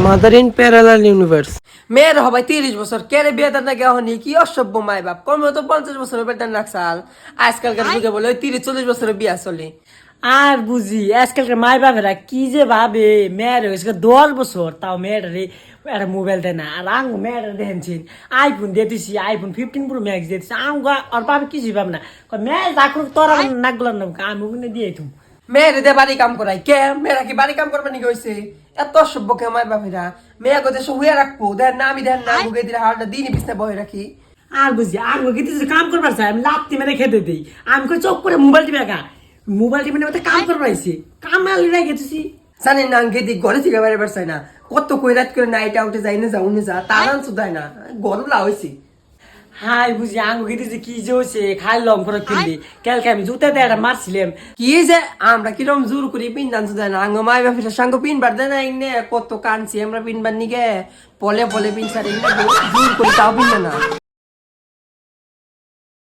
Mother in parallel universe. মেয়ের হবাই 30 বছর কেড়ে বিয়ে দেন না কে হনি কি অসভ্য মাই বাপ কমে তো 50 বছরের বেতন রাখছাল আজকালকার যুগে বলে 30-40 বছরের বিয়া চলে। আর বুঝি আজকালকার মাই বাপেরা কি যে ভাবে মেয়ের হয়েছে 10 বছর তাও মেয়েটারে একটা মোবাইল দেয় না। আর আঙ্গ মেয়েটা দেখেনছেন আইফোন দিয়ে দিছি, আইফোন 15 প্রো ম্যাক্স দিয়ে দিছি। আঙ্গ আর বাবা কিছুই পাব না, মেয়ে চাকর তোরা নাক গলার নাম আমি ওখানে দিয়ে তুমি মেয়ের দে বাড়ি কাম করাই কে মেয়েরা কি বাড়ি কাম করবে নাকি হয়েছে এত অসভ্য কে মাই বাপেরা মেয়ে গো দেশে হুয়ে রাখবো দেন না আমি দেন না গুগে দিলে হাড়টা দিনই বিছনা বহে রাখি। আর বুঝি আঙ্গ কিন্তু যদি কাম করবার চাই আমি লাত্তি মেরে খেতে দিই। আমি করে চোখ করে মোবাইল টিপে একা মোবাইল টিপে নেবে কাম করবার আইসি কাম আলি না গেছি জানেন না গেদি ঘরে থেকে বাইরে বেরছাই না কত কই রাত করে নাইট আউটে যাই না যাও না যা তারান সুদাই না গরম লা হইছি। হাই বুঝি আঙ্গ কিন্তু যে কি যে হয়েছে খাই লম করে কিনলি কালকে আমি জুতা দিয়ে একটা মারছিলাম। কি যে আমরা কিরম জোর করি পিনদান সুদাই না আঙ্গ মাই বাপের সঙ্গে পিনবার দেয় না ইনে কত কানছি আমরা পিনবার নিগে পলে পলে পিনসার ইনে জোর করি তাও পিনবে না।